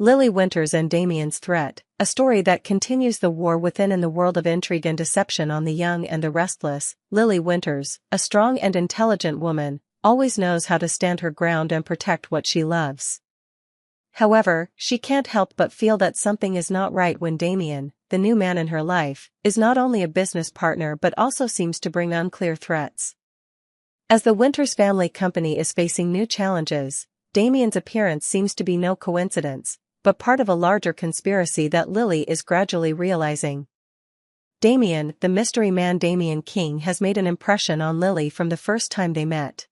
Lily Winters and Damian's Threat, a story that continues the war within in the world of intrigue and deception on the young and the restless. Lily Winters, a strong and intelligent woman, always knows how to stand her ground and protect what she loves. However, she can't help but feel that something is not right when Damian, the new man in her life, is not only a business partner but also seems to bring unclear threats. As the Winters family company is facing new challenges, Damian's appearance seems to be no coincidence, but part of a larger conspiracy that Lily is gradually realizing. Damian, the mystery man Damian King, has made an impression on Lily from the first time they met.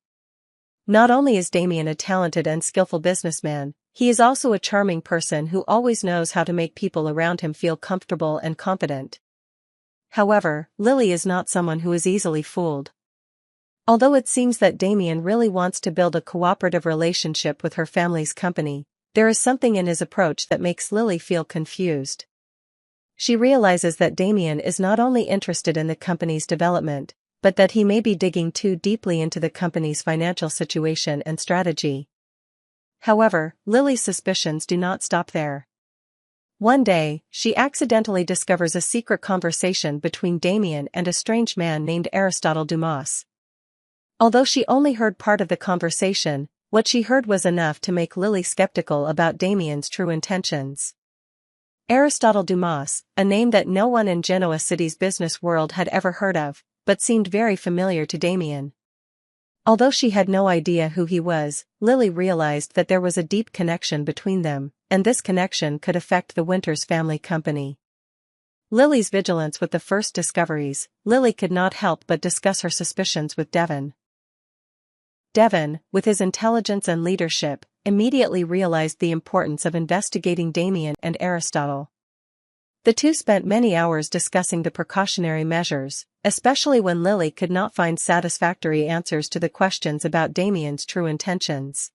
Not only is Damian a talented and skillful businessman, he is also a charming person who always knows how to make people around him feel comfortable and confident. However, Lily is not someone who is easily fooled. Although it seems that Damian really wants to build a cooperative relationship with her family's company, there is something in his approach that makes Lily feel confused. She realizes that Damian is not only interested in the company's development, but that he may be digging too deeply into the company's financial situation and strategy. However, Lily's suspicions do not stop there. One day, she accidentally discovers a secret conversation between Damian and a strange man named Aristotle Dumas. Although she only heard part of the conversation, what she heard was enough to make Lily skeptical about Damian's true intentions. Aristotle Dumas, a name that no one in Genoa City's business world had ever heard of, but seemed very familiar to Damian. Although she had no idea who he was, Lily realized that there was a deep connection between them, and this connection could affect the Winters family company. Lily's vigilance with the first discoveries, Lily could not help but discuss her suspicions with Devon. Devon, with his intelligence and leadership, immediately realized the importance of investigating Damian and Aristotle. The two spent many hours discussing the precautionary measures, especially when Lily could not find satisfactory answers to the questions about Damian's true intentions.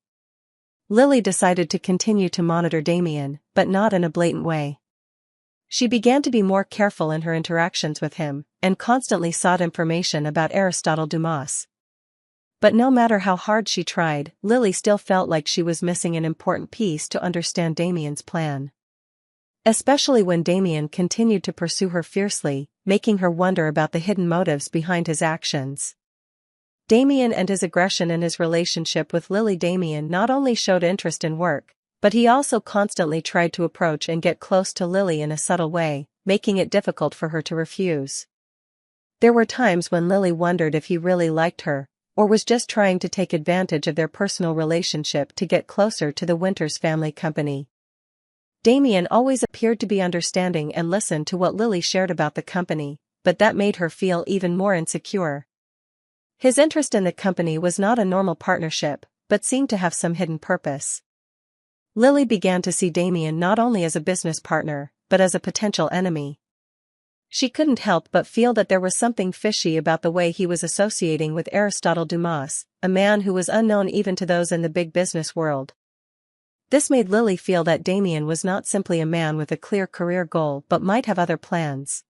Lily decided to continue to monitor Damian, but not in a blatant way. She began to be more careful in her interactions with him, and constantly sought information about Aristotle Dumas. But no matter how hard she tried, Lily still felt like she was missing an important piece to understand Damian's plan. Especially when Damian continued to pursue her fiercely, making her wonder about the hidden motives behind his actions. Damian and his aggression in his relationship with Lily. Damian not only showed interest in work, but he also constantly tried to approach and get close to Lily in a subtle way, making it difficult for her to refuse. There were times when Lily wondered if he really liked her, or was just trying to take advantage of their personal relationship to get closer to the Winters family company. Damian always appeared to be understanding and listened to what Lily shared about the company, but that made her feel even more insecure. His interest in the company was not a normal partnership, but seemed to have some hidden purpose. Lily began to see Damian not only as a business partner, but as a potential enemy. She couldn't help but feel that there was something fishy about the way he was associating with Aristotle Dumas, a man who was unknown even to those in the big business world. This made Lily feel that Damian was not simply a man with a clear career goal but might have other plans.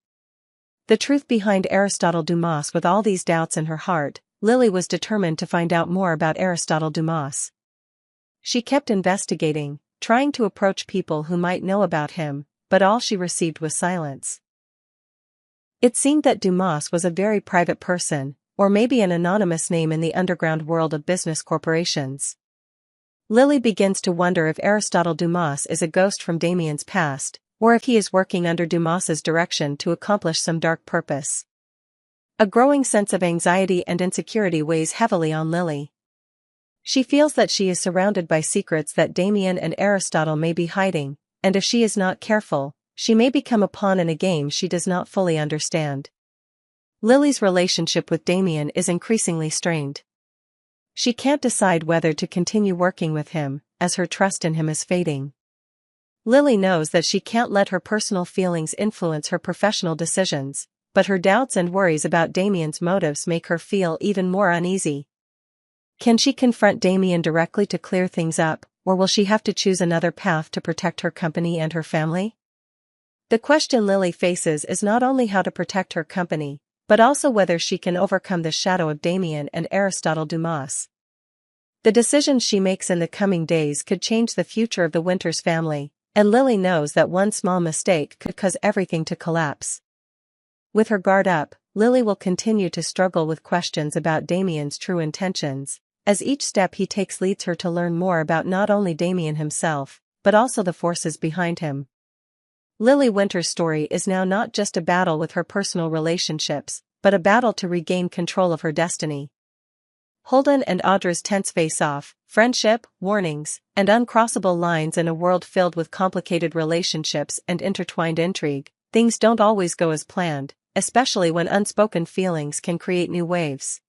The truth behind Aristotle Dumas. With all these doubts in her heart, Lily was determined to find out more about Aristotle Dumas. She kept investigating, trying to approach people who might know about him, but all she received was silence. It seemed that Dumas was a very private person, or maybe an anonymous name in the underground world of business corporations. Lily begins to wonder if Aristotle Dumas is a ghost from Damian's past, or if he is working under Dumas's direction to accomplish some dark purpose. A growing sense of anxiety and insecurity weighs heavily on Lily. She feels that she is surrounded by secrets that Damian and Aristotle may be hiding, and if she is not careful, she may become a pawn in a game she does not fully understand. Lily's relationship with Damian is increasingly strained. She can't decide whether to continue working with him, as her trust in him is fading. Lily knows that she can't let her personal feelings influence her professional decisions, but her doubts and worries about Damian's motives make her feel even more uneasy. Can she confront Damian directly to clear things up, or will she have to choose another path to protect her company and her family? The question Lily faces is not only how to protect her company, but also whether she can overcome the shadow of Damian and Aristotle Dumas. The decisions she makes in the coming days could change the future of the Winters family, and Lily knows that one small mistake could cause everything to collapse. With her guard up, Lily will continue to struggle with questions about Damian's true intentions, as each step he takes leads her to learn more about not only Damian himself, but also the forces behind him. Lily Winter's story is now not just a battle with her personal relationships, but a battle to regain control of her destiny. Holden and Audra's tense face-off, friendship, warnings, and uncrossable lines in a world filled with complicated relationships and intertwined intrigue. Things don't always go as planned, especially when unspoken feelings can create new waves.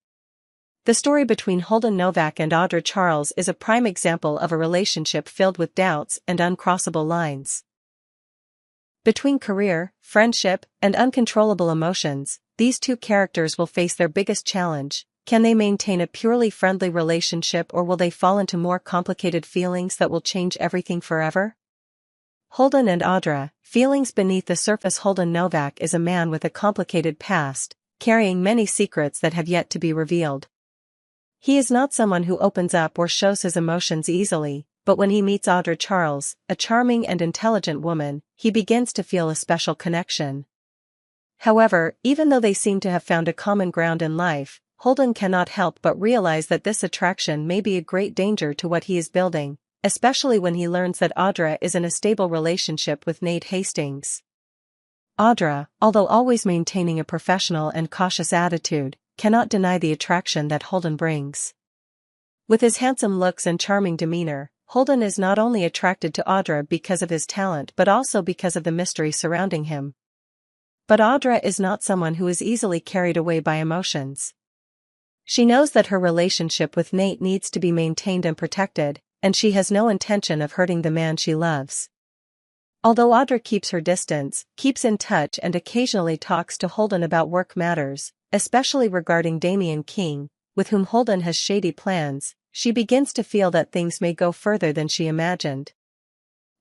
The story between Holden Novak and Audra Charles is a prime example of a relationship filled with doubts and uncrossable lines. Between career, friendship, and uncontrollable emotions, these two characters will face their biggest challenge. Can they maintain a purely friendly relationship, or will they fall into more complicated feelings that will change everything forever? Holden and Audra, feelings beneath the surface. Holden Novak is a man with a complicated past, carrying many secrets that have yet to be revealed. He is not someone who opens up or shows his emotions easily, but when he meets Audra Charles, a charming and intelligent woman, he begins to feel a special connection. However, even though they seem to have found a common ground in life, Holden cannot help but realize that this attraction may be a great danger to what he is building, especially when he learns that Audra is in a stable relationship with Nate Hastings. Audra, although always maintaining a professional and cautious attitude, cannot deny the attraction that Holden brings. With his handsome looks and charming demeanor, Holden is not only attracted to Audra because of his talent but also because of the mystery surrounding him. But Audra is not someone who is easily carried away by emotions. She knows that her relationship with Nate needs to be maintained and protected, and she has no intention of hurting the man she loves. Although Audra keeps her distance, keeps in touch and occasionally talks to Holden about work matters, especially regarding Damian King, with whom Holden has shady plans, she begins to feel that things may go further than she imagined.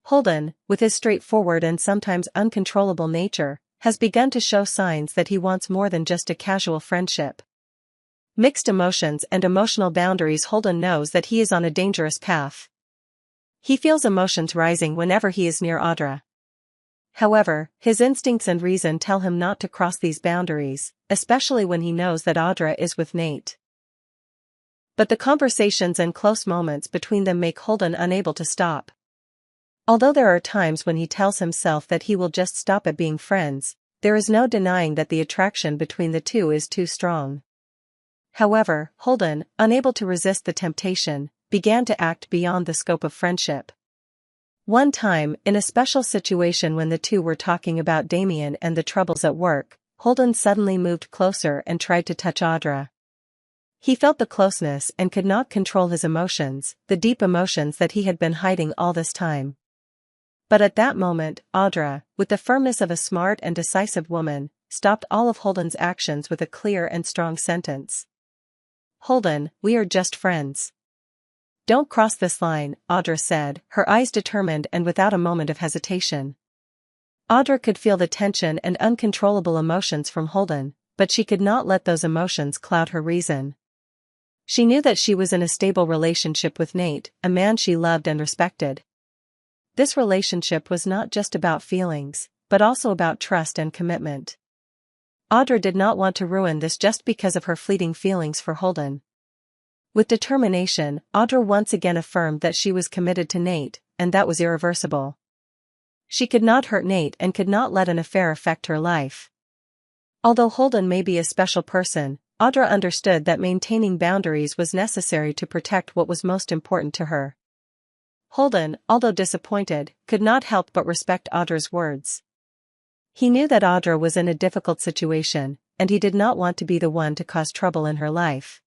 Holden, with his straightforward and sometimes uncontrollable nature, has begun to show signs that he wants more than just a casual friendship. Mixed emotions and emotional boundaries. Holden knows that he is on a dangerous path. He feels emotions rising whenever he is near Audra. However, his instincts and reason tell him not to cross these boundaries, especially when he knows that Audra is with Nate. But the conversations and close moments between them make Holden unable to stop. Although there are times when he tells himself that he will just stop at being friends, there is no denying that the attraction between the two is too strong. However, Holden, unable to resist the temptation, began to act beyond the scope of friendship. One time, in a special situation when the two were talking about Damian and the troubles at work, Holden suddenly moved closer and tried to touch Audra. He felt the closeness and could not control his emotions, the deep emotions that he had been hiding all this time. But at that moment, Audra, with the firmness of a smart and decisive woman, stopped all of Holden's actions with a clear and strong sentence. "Holden, we are just friends. Don't cross this line," Audra said, her eyes determined and without a moment of hesitation. Audra could feel the tension and uncontrollable emotions from Holden, but she could not let those emotions cloud her reason. She knew that she was in a stable relationship with Nate, a man she loved and respected. This relationship was not just about feelings, but also about trust and commitment. Audra did not want to ruin this just because of her fleeting feelings for Holden. With determination, Audra once again affirmed that she was committed to Nate, and that was irreversible. She could not hurt Nate and could not let an affair affect her life. Although Holden may be a special person, Audra understood that maintaining boundaries was necessary to protect what was most important to her. Holden, although disappointed, could not help but respect Audra's words. He knew that Audra was in a difficult situation, and he did not want to be the one to cause trouble in her life.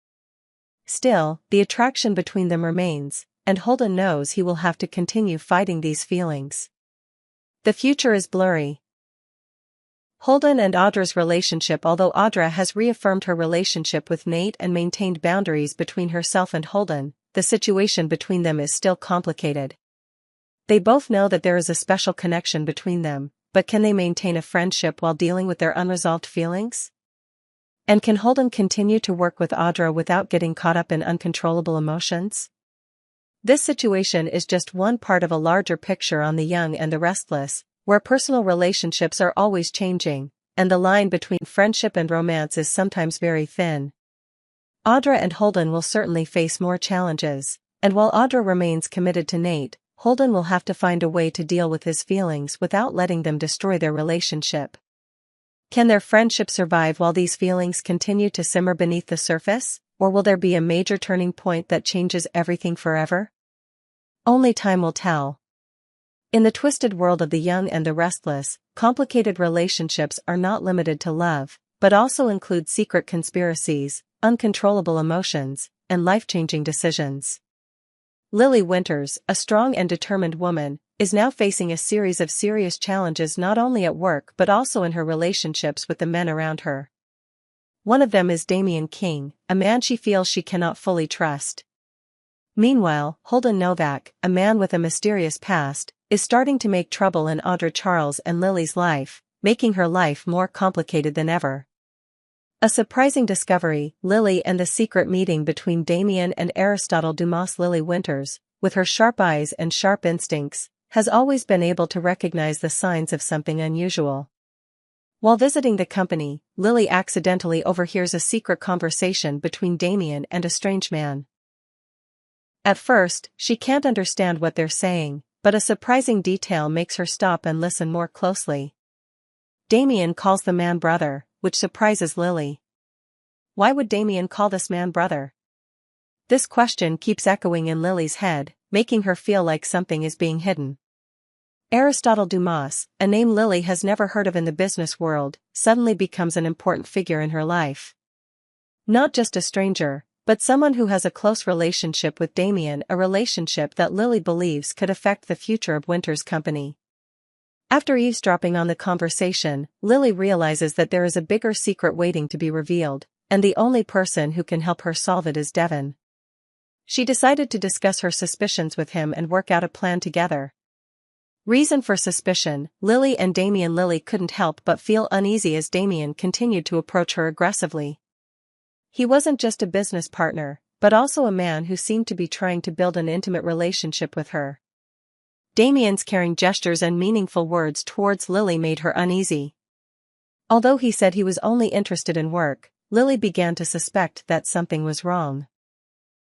Still, the attraction between them remains, and Holden knows he will have to continue fighting these feelings. The future is blurry. Holden and Audra's relationship. Although Audra has reaffirmed her relationship with Nate and maintained boundaries between herself and Holden, the situation between them is still complicated. They both know that there is a special connection between them, but can they maintain a friendship while dealing with their unresolved feelings? And can Holden continue to work with Audra without getting caught up in uncontrollable emotions? This situation is just one part of a larger picture on the young and the restless, where personal relationships are always changing, and the line between friendship and romance is sometimes very thin. Audra and Holden will certainly face more challenges, and while Audra remains committed to Nate, Holden will have to find a way to deal with his feelings without letting them destroy their relationship. Can their friendship survive while these feelings continue to simmer beneath the surface, or will there be a major turning point that changes everything forever? Only time will tell. In the twisted world of the young and the restless, complicated relationships are not limited to love, but also include secret conspiracies, uncontrollable emotions, and life-changing decisions. Lily Winters, a strong and determined woman, is now facing a series of serious challenges not only at work but also in her relationships with the men around her. One of them is Damian King, a man she feels she cannot fully trust. Meanwhile, Holden Novak, a man with a mysterious past, is starting to make trouble in Audra Charles and Lily's life, making her life more complicated than ever. A surprising discovery, Lily and the secret meeting between Damian and Aristotle. Dumas Lily Winters, with her sharp eyes and sharp instincts, has always been able to recognize the signs of something unusual. While visiting the company, Lily accidentally overhears a secret conversation between Damian and a strange man. At first, she can't understand what they're saying, but a surprising detail makes her stop and listen more closely. Damian calls the man brother, which surprises Lily. Why would Damian call this man brother? This question keeps echoing in Lily's head, making her feel like something is being hidden. Aristotle Dumas, a name Lily has never heard of in the business world, suddenly becomes an important figure in her life. Not just a stranger, but someone who has a close relationship with Damian, a relationship that Lily believes could affect the future of Winter's company. After eavesdropping on the conversation, Lily realizes that there is a bigger secret waiting to be revealed, and the only person who can help her solve it is Devon. She decided to discuss her suspicions with him and work out a plan together. Reason for suspicion, Lily and Damian. Lily couldn't help but feel uneasy as Damian continued to approach her aggressively. He wasn't just a business partner, but also a man who seemed to be trying to build an intimate relationship with her. Damian's caring gestures and meaningful words towards Lily made her uneasy. Although he said he was only interested in work, Lily began to suspect that something was wrong.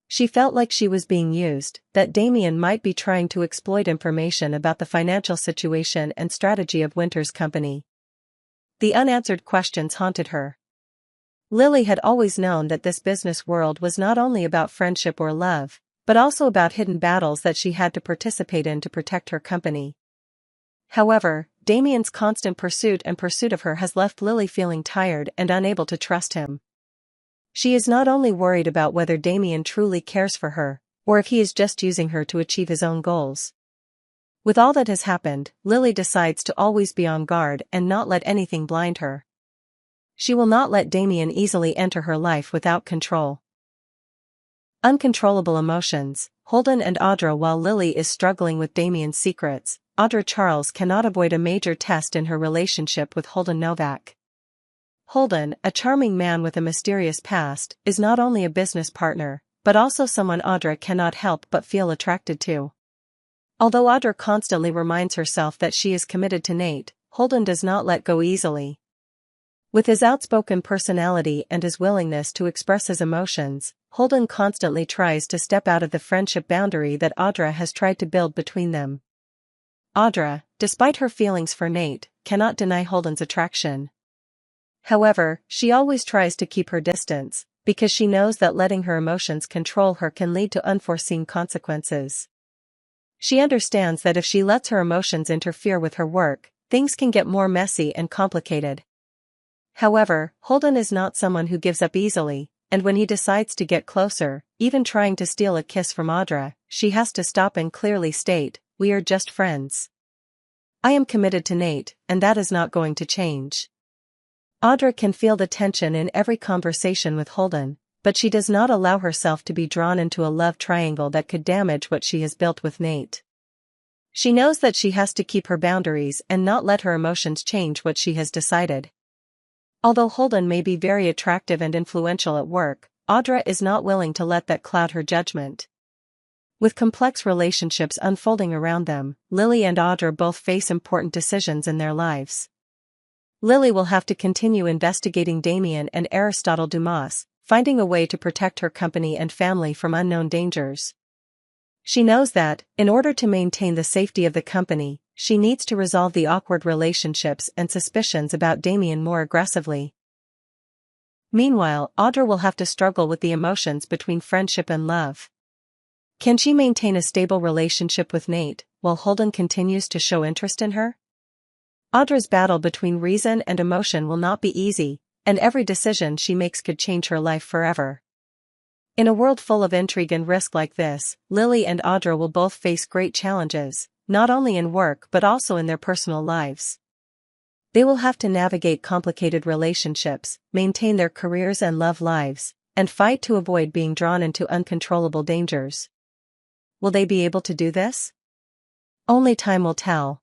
She felt like she was being used, that Damian might be trying to exploit information about the financial situation and strategy of Winter's company. The unanswered questions haunted her. Lily had always known that this business world was not only about friendship or love, but also about hidden battles that she had to participate in to protect her company. However, Damian's constant pursuit of her has left Lily feeling tired and unable to trust him. She is not only worried about whether Damian truly cares for her, or if he is just using her to achieve his own goals. With all that has happened, Lily decides to always be on guard and not let anything blind her. She will not let Damian easily enter her life without control. Uncontrollable emotions, Holden and Audra. While Lily is struggling with Damian's secrets, Audra Charles cannot avoid a major test in her relationship with Holden Novak. Holden, a charming man with a mysterious past, is not only a business partner, but also someone Audra cannot help but feel attracted to. Although Audra constantly reminds herself that she is committed to Nate, Holden does not let go easily. With his outspoken personality and his willingness to express his emotions, Holden constantly tries to step out of the friendship boundary that Audra has tried to build between them. Audra, despite her feelings for Nate, cannot deny Holden's attraction. However, she always tries to keep her distance, because she knows that letting her emotions control her can lead to unforeseen consequences. She understands that if she lets her emotions interfere with her work, things can get more messy and complicated. However, Holden is not someone who gives up easily, and when he decides to get closer, even trying to steal a kiss from Audra, she has to stop and clearly state, "We are just friends. I am committed to Nate, and that is not going to change." Audra can feel the tension in every conversation with Holden, but she does not allow herself to be drawn into a love triangle that could damage what she has built with Nate. She knows that she has to keep her boundaries and not let her emotions change what she has decided. Although Holden may be very attractive and influential at work, Audra is not willing to let that cloud her judgment. With complex relationships unfolding around them, Lily and Audra both face important decisions in their lives. Lily will have to continue investigating Damian and Aristotle Dumas, finding a way to protect her company and family from unknown dangers. She knows that, in order to maintain the safety of the company, she needs to resolve the awkward relationships and suspicions about Damian more aggressively. Meanwhile, Audra will have to struggle with the emotions between friendship and love. Can she maintain a stable relationship with Nate, while Holden continues to show interest in her? Audra's battle between reason and emotion will not be easy, and every decision she makes could change her life forever. In a world full of intrigue and risk like this, Lily and Audra will both face great challenges, not only in work but also in their personal lives. They will have to navigate complicated relationships, maintain their careers and love lives, and fight to avoid being drawn into uncontrollable dangers. Will they be able to do this? Only time will tell.